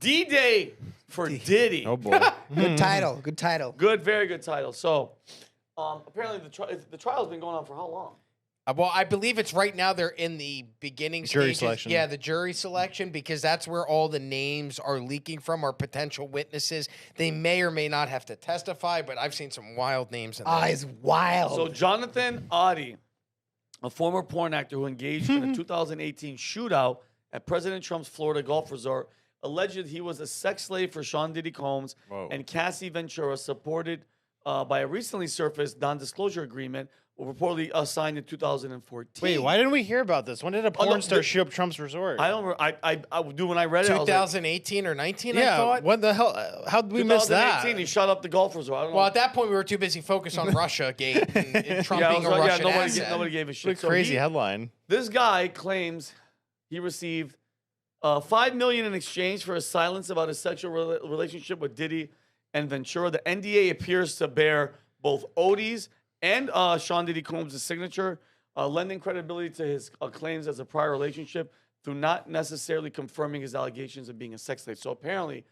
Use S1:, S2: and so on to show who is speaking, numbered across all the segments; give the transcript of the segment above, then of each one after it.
S1: D-Day for Diddy.
S2: Oh boy.
S3: Good title. Good title.
S1: Good, very good title. So, apparently the trial's been going on for how long?
S4: Well, I believe it's right now. They're in the beginning
S2: Jury
S4: stages.
S2: selection.
S4: Yeah, the jury selection, because that's where all the names are leaking from, are potential witnesses. They may or may not have to testify, but I've seen some wild names in there.
S3: It's wild.
S1: So Jonathan Oddi, a former porn actor who engaged in a 2018 shootout at President Trump's Florida golf resort, alleged he was a sex slave for Sean Diddy Combs and Cassie Ventura, supported by a recently surfaced non-disclosure agreement reportedly signed in 2014.
S2: Wait, why didn't we hear about this? When did a porn star shoot up Trump's resort?
S1: I don't. I do when I read it. I was like,
S4: 2018 or 19, I
S2: yeah,
S4: thought.
S2: what the hell? How did we miss that?
S1: 2018, he shot up the golf resort. I don't know.
S4: Well, at that point, we were too busy focused on Russia Gate and Trump being a Russian asset.
S1: nobody gave a shit.
S2: What a crazy headline.
S1: This guy claims he received $5 million in exchange for his silence about his sexual relationship with Diddy and Ventura. The NDA appears to bear both Oddi's and Sean Diddy Combs' signature, lending credibility to his claims as a prior relationship through not necessarily confirming his allegations of being a sex slave. So apparently,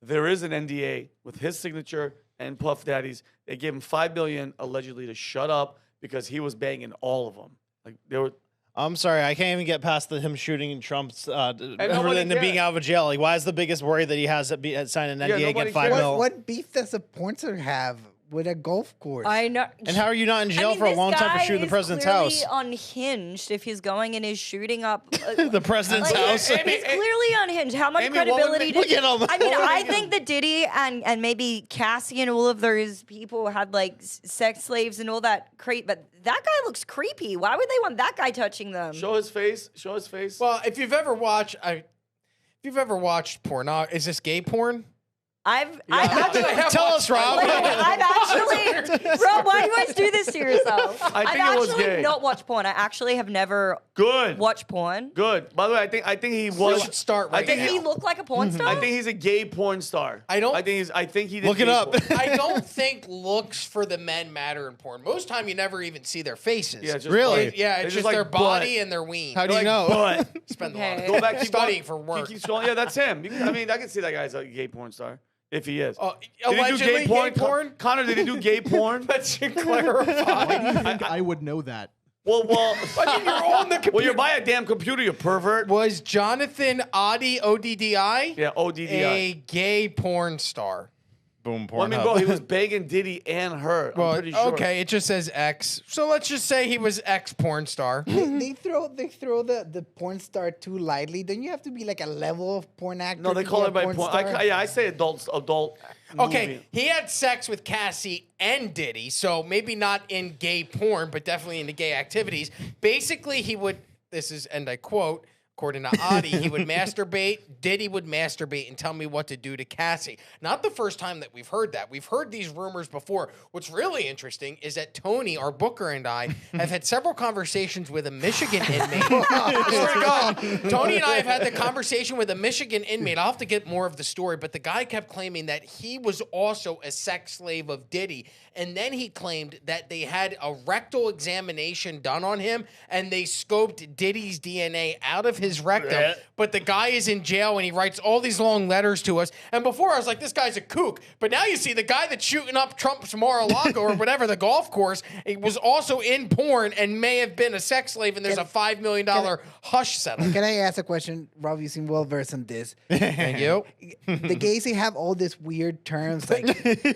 S1: there is an NDA with his signature and Puff Daddy's. They gave him $5 million allegedly to shut up because he was banging all of them. Like they were.
S2: I'm sorry, I can't even get past him shooting Trump's
S1: nobody
S2: and being
S1: cares.
S2: out of jail. Like, why is the biggest worry that he has to sign an NDA and
S1: nobody
S2: get $5
S1: cares.
S2: mil?
S3: What beef does a porn star have with a golf course?
S5: I know.
S2: And how are you not in jail for a long time for shooting the president's house?
S5: He's unhinged if he's going and is shooting up
S2: The president's
S5: like,
S2: house.
S5: He's clearly unhinged. How much
S1: Amy, what would
S5: credibility
S1: make-
S5: did?
S2: Look at him.
S5: I mean,
S1: What would
S5: I
S1: make
S5: think that Diddy and maybe Cassie and all of those people had like sex slaves and all that but that guy looks creepy. Why would they want that guy touching them?
S1: Show his face. Show his face.
S4: Well, if you've ever watched porn, is this gay porn?
S5: I've actually
S2: Tell us, Rob.
S5: I've actually, Rob, why do you guys do this to yourself?
S1: I think
S5: I've
S1: it was
S5: actually
S1: gay.
S5: not watched porn. I actually have never
S1: Good.
S5: watched porn.
S1: Good. By the way, I think he was.
S4: should start
S1: I
S4: right
S1: think
S5: Does he look like a porn star?
S1: I think he's a gay porn star.
S4: I don't-
S1: I think he did.
S2: Look it
S1: gay
S2: up.
S1: porn.
S4: I don't think looks for the men matter in porn. Most time, you never even see their faces.
S1: Yeah, just
S2: Really?
S1: butt.
S4: Yeah,
S1: They're
S4: it's just
S1: like
S4: their
S1: butt.
S4: body and their ween.
S2: How do you
S1: Like
S2: know?
S1: butt.
S4: Spend a lot of
S5: Okay.
S1: Go back. Keep
S4: studying
S1: going.
S4: for work.
S1: Keep scrolling. Yeah, that's him. I mean, I can see that guy's a gay porn star if he is.
S4: Oh,
S1: Did he do
S4: allegedly gay porn?
S1: Connor, did he do gay porn?
S4: That should clarify.
S6: Why do you think I would know that?
S1: well,
S4: I mean, you're on the computer.
S1: well, you buy a damn computer, you pervert.
S4: Was Jonathan Oddi, O-D-D-I,
S1: Yeah, ODDI.
S4: a gay porn star?
S2: Boom,
S1: Well, I
S2: porn.
S1: mean, bro, he was banging Diddy and her. I'm
S4: Well,
S1: pretty sure.
S4: okay, it just says X. So let's just say he was ex porn star.
S3: they throw the porn star too lightly. Don't you have to be like a level of porn actor?
S1: No, they
S3: to
S1: call
S3: be a
S1: it by
S3: porn
S1: porn.
S3: star?
S1: I say adult.
S4: Okay,
S1: movie.
S4: he had sex with Cassie and Diddy, so maybe not in gay porn, but definitely into gay activities. Basically, he would, and I quote, according to Oddi, he would masturbate, Diddy would masturbate and tell me what to do to Cassie. Not the first time that we've heard that. We've heard these rumors before. What's really interesting is that Tony, our booker, and I have had several conversations with a Michigan inmate. I swear to God, Tony and I have had the conversation with a Michigan inmate. I'll have to get more of the story, but the guy kept claiming that he was also a sex slave of Diddy. And then he claimed that they had a rectal examination done on him and they scoped Diddy's DNA out of his rectum.
S1: Yeah.
S4: But the guy is in jail and he writes all these long letters to us. And before I was like, this guy's a kook. But now you see the guy that's shooting up Trump's Mar-a-Lago or whatever, the golf course, he was also in porn and may have been a sex slave. And there's a $5 million hush settlement.
S3: Can I ask a question? Rob, you seem well versed in this.
S4: Thank you.
S3: The gays, they have all these weird terms like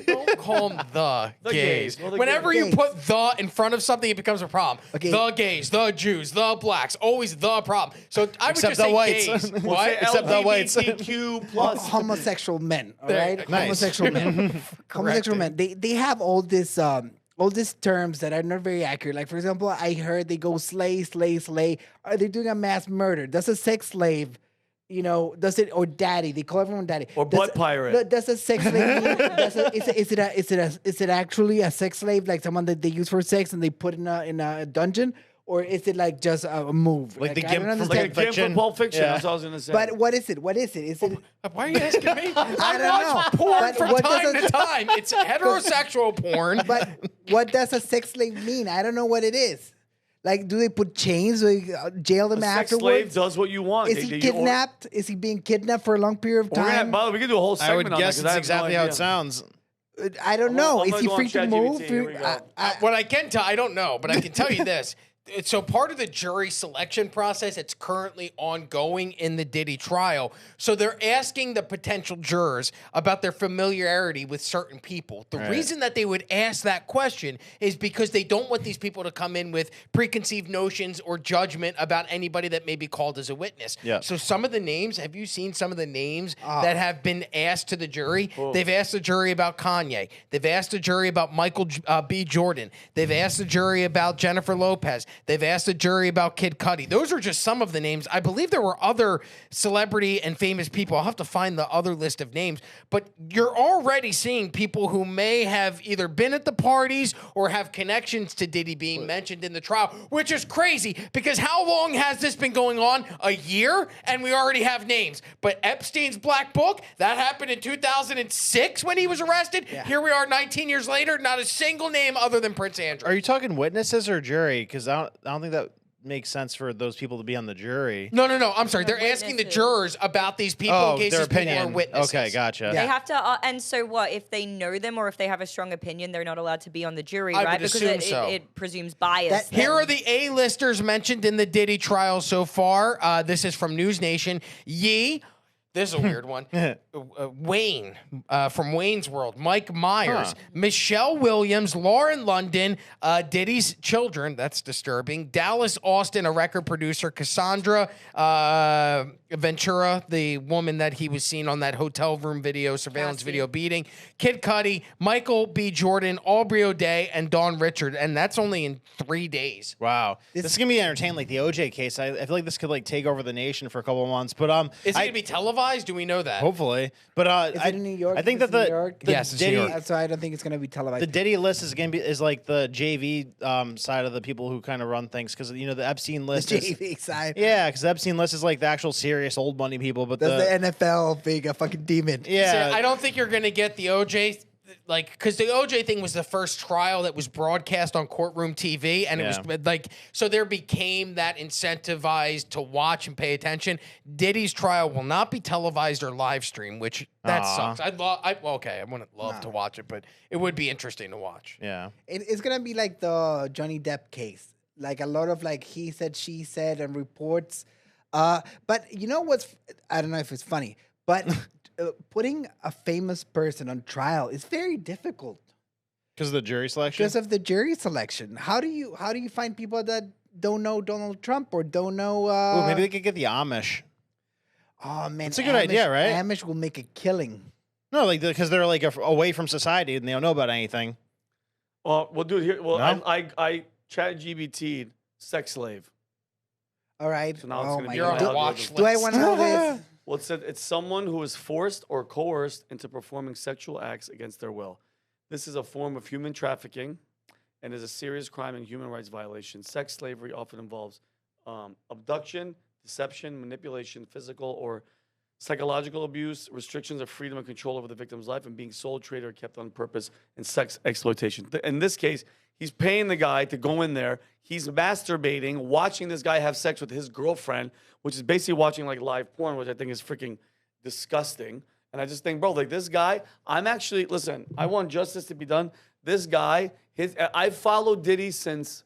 S4: Don't call them the gays.
S1: gays. Well, the
S4: Whenever
S3: gays.
S4: you put the in front of something, it becomes a problem.
S3: Okay.
S4: The gays, the Jews, the blacks, always the problem. So I would
S2: Except
S4: just
S2: the
S4: say
S2: whites.
S4: gays.
S1: We'll
S4: What?
S1: say
S2: Except the whites.
S1: LGBTQ plus.
S3: homosexual men. All
S4: There-
S3: right,
S4: nice.
S3: homosexual men. Homosexual men. They have all these terms that are not very accurate. Like, for example, I heard they go slay, slay, slay. Are they doing a mass murder? Does a sex slave, does it, or daddy? They call everyone daddy.
S1: Or butt pirate.
S3: Does a sex slave mean, is it actually a sex slave, like someone that they use for sex and they put in a dungeon? Or is it like just a move?
S2: Like the
S3: I don't
S2: gimp from
S1: Like a
S3: understand.
S1: game
S2: Fiction.
S1: from Pulp Fiction.
S2: Yeah.
S1: That's what I was gonna say.
S3: But what is it? What is it? Is it?
S4: Why are you asking me?
S3: I don't
S4: watch
S3: know.
S4: porn
S3: But
S4: from
S3: what
S4: time
S3: does
S4: to
S3: a-
S4: time. It's heterosexual porn.
S3: But what does a sex slave mean? I don't know what it is. Like, do they put chains? Do they jail him
S1: A sex slave
S3: afterwards?
S1: does what you want.
S3: Is he kidnapped? Is he being kidnapped for a long period of time?
S1: We can do a whole
S2: I
S1: segment
S2: would
S1: on
S2: guess
S1: that, 'cause I
S2: it's
S1: have no
S2: exactly how
S1: idea.
S2: it sounds.
S3: I don't know.
S1: I'm
S3: Is
S1: gonna
S3: he
S1: go on
S3: free to
S1: ChatGPT.
S3: move?
S1: Here we go.
S4: What I can tell, I don't know, but I can tell you this. So part of the jury selection process, it's currently ongoing in the Diddy trial. So they're asking the potential jurors about their familiarity with certain people. The reason that they would ask that question is because they don't want these people to come in with preconceived notions or judgment about anybody that may be called as a witness.
S2: Yeah.
S4: So some of the names, have you seen some of the names that have been asked to the jury? They've asked the jury about Kanye. They've asked the jury about Michael B. Jordan. They've asked the jury about Jennifer Lopez. They've asked the jury about Kid Cudi. Those are just some of the names. I believe there were other celebrity and famous people. I'll have to find the other list of names. But you're already seeing people who may have either been at the parties or have connections to Diddy being mentioned in the trial, which is crazy because how long has this been going on? A year? And we already have names. But Epstein's Black Book, that happened in 2006 when he was arrested.
S3: Yeah.
S4: Here we are 19 years later, not a single name other than Prince Andrew.
S2: Are you talking witnesses or jury? Because I don't think that makes sense for those people to be on the jury.
S4: No. I'm sorry. They're asking the
S5: Witnesses.
S4: jurors about these people in case
S2: their
S4: these people are
S2: opinion.
S4: witnesses.
S2: Okay, gotcha.
S5: They have to, and so what? If they know them or if they have a strong opinion, they're not allowed to be on the jury,
S4: I
S5: right?
S4: would
S5: Because
S4: assume so.
S5: it presumes bias.
S4: Here are the A-listers mentioned in the Diddy trial so far. This is from News Nation. Yee. This is a weird one. Wayne from Wayne's World. Mike Myers. Michelle Williams. Lauren London. Diddy's children. That's disturbing. Dallas Austin, a record producer. Cassandra Ventura, the woman that he was seen on that hotel room video, surveillance video beating. Kid Cudi. Michael B. Jordan. Aubrey O'Day. And Dawn Richard. And that's only in 3 days.
S2: Wow, this is gonna be entertaining, like the OJ case. I feel like this could like take over the nation for a couple of months. But
S4: Is it going to be televised? Do we know that?
S2: hopefully. But
S3: Is it in New York?
S2: I think
S3: If
S2: that
S3: it's in New York?
S2: the
S4: Yes, it's New
S2: Diddy,
S4: York.
S3: So I don't think it's going to be televised.
S2: the Diddy list is gonna be like the JV side of the people who kind of run things, because the Epstein
S3: the
S2: list is
S3: JV side.
S2: yeah, because the Epstein list is like the actual serious old money people. But
S3: That's the NFL being a fucking demon.
S2: yeah,
S4: See, I don't think you're going to get the OJ, because the OJ thing was the first trial that was broadcast on courtroom TV, and it was so there became that incentivized to watch and pay attention. Diddy's trial will not be televised or live streamed, which that sucks. I wouldn't love to watch it, but it would be interesting to watch.
S2: yeah.
S3: It's going to be like the Johnny Depp case. Like a lot of like he said, she said, and reports. But you know what's, I don't know if it's funny, but putting a famous person on trial is very difficult
S2: Because of the jury selection.
S3: because of the jury selection. How do you find people that don't know Donald Trump or don't know?
S2: Ooh, maybe they could get the Amish.
S3: Oh man,
S2: It's a good idea, right?
S3: Amish will make a killing.
S2: No, like because they're like away from society and they don't know about anything.
S1: Well, dude, here. Well,
S2: No?
S1: I ChatGPT'd sex slave.
S3: All right.
S1: So now it's
S3: Oh
S1: gonna
S3: my
S1: be
S4: You're
S1: on
S4: on
S3: God.
S1: the
S4: a watch
S3: Do I
S4: list.
S3: want to know this?
S1: Well, it said it's someone who is forced or coerced into performing sexual acts against their will. This is a form of human trafficking and is a serious crime and human rights violation. Sex slavery often involves abduction, deception, manipulation, physical or psychological abuse, restrictions of freedom and control over the victim's life, and being sold, traded, or kept on purpose, and sex exploitation. In this case, he's paying the guy to go in there. He's masturbating, watching this guy have sex with his girlfriend, which is basically watching like live porn, which I think is freaking disgusting. And I just think, bro, like this guy, listen, I want justice to be done. This guy, I've followed Diddy since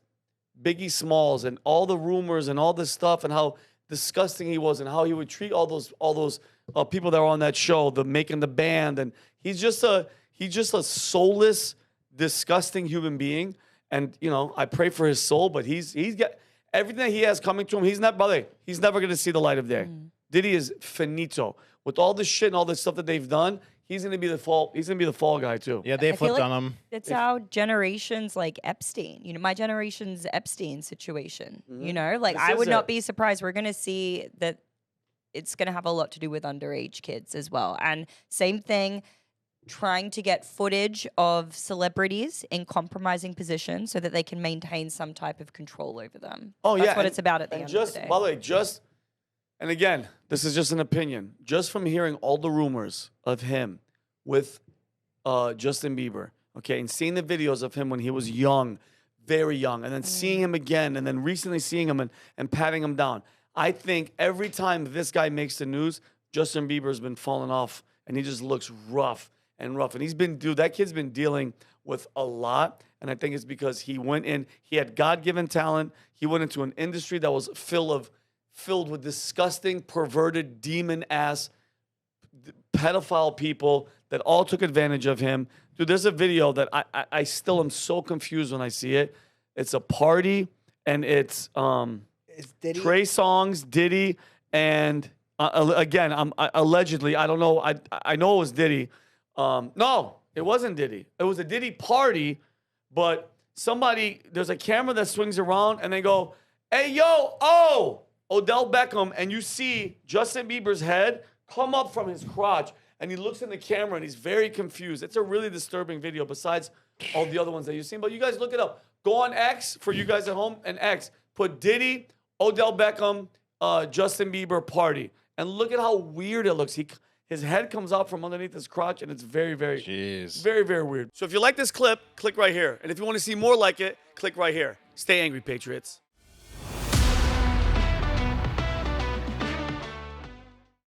S1: Biggie Smalls and all the rumors and all this stuff and how disgusting he was and how he would treat all those people that were on that show, making the band, and he's just a soulless, disgusting human being. And I pray for his soul, but he's got everything that he has coming to him. He's never going to see the light of day. Diddy is finito with all this shit and all this stuff that they've done. He's gonna be the fall guy too.
S2: Yeah, they
S5: I feel
S2: flipped
S5: like
S2: on him.
S5: It's our generation's like Epstein. My generation's Epstein situation. Like
S1: This
S5: I
S1: is
S5: would not
S1: it.
S5: be surprised. We're gonna see that it's gonna have a lot to do with underage kids as well. And same thing, trying to get footage of celebrities in compromising positions so that they can maintain some type of control over them.
S1: Oh
S5: That's
S1: yeah,
S5: what it's about at the end of the day.
S1: By the way, and again, this is just an opinion. Just from hearing all the rumors of him with Justin Bieber, okay, and seeing the videos of him when he was young, very young, and then seeing him again, and then recently seeing him and patting him down. I think every time this guy makes the news, Justin Bieber's been falling off, and he just looks rough and rough. And that kid's been dealing with a lot, and I think it's because he went in, he had God-given talent, he went into an industry that was filled with disgusting, perverted, demon-ass pedophile people that all took advantage of him. Dude, there's a video that I still am so confused when I see it. It's a party, and it's
S3: Diddy?
S1: Trey Songz, Diddy, and again, allegedly, I don't know. I know it was Diddy. No, it wasn't Diddy. It was a Diddy party, but there's a camera that swings around, and they go, "Hey, yo, Odell Beckham," and you see Justin Bieber's head come up from his crotch, and he looks in the camera, and he's very confused. It's a really disturbing video, besides all the other ones that you've seen. But you guys look it up. Go on X, for you guys at home, and X. Put Diddy, Odell Beckham, Justin Bieber party. And look at how weird it looks. His head comes out from underneath his crotch, and it's very, very, very, very weird. So if you like this clip, click right here. And if you want to see more like it, click right here. Stay angry, Patriots.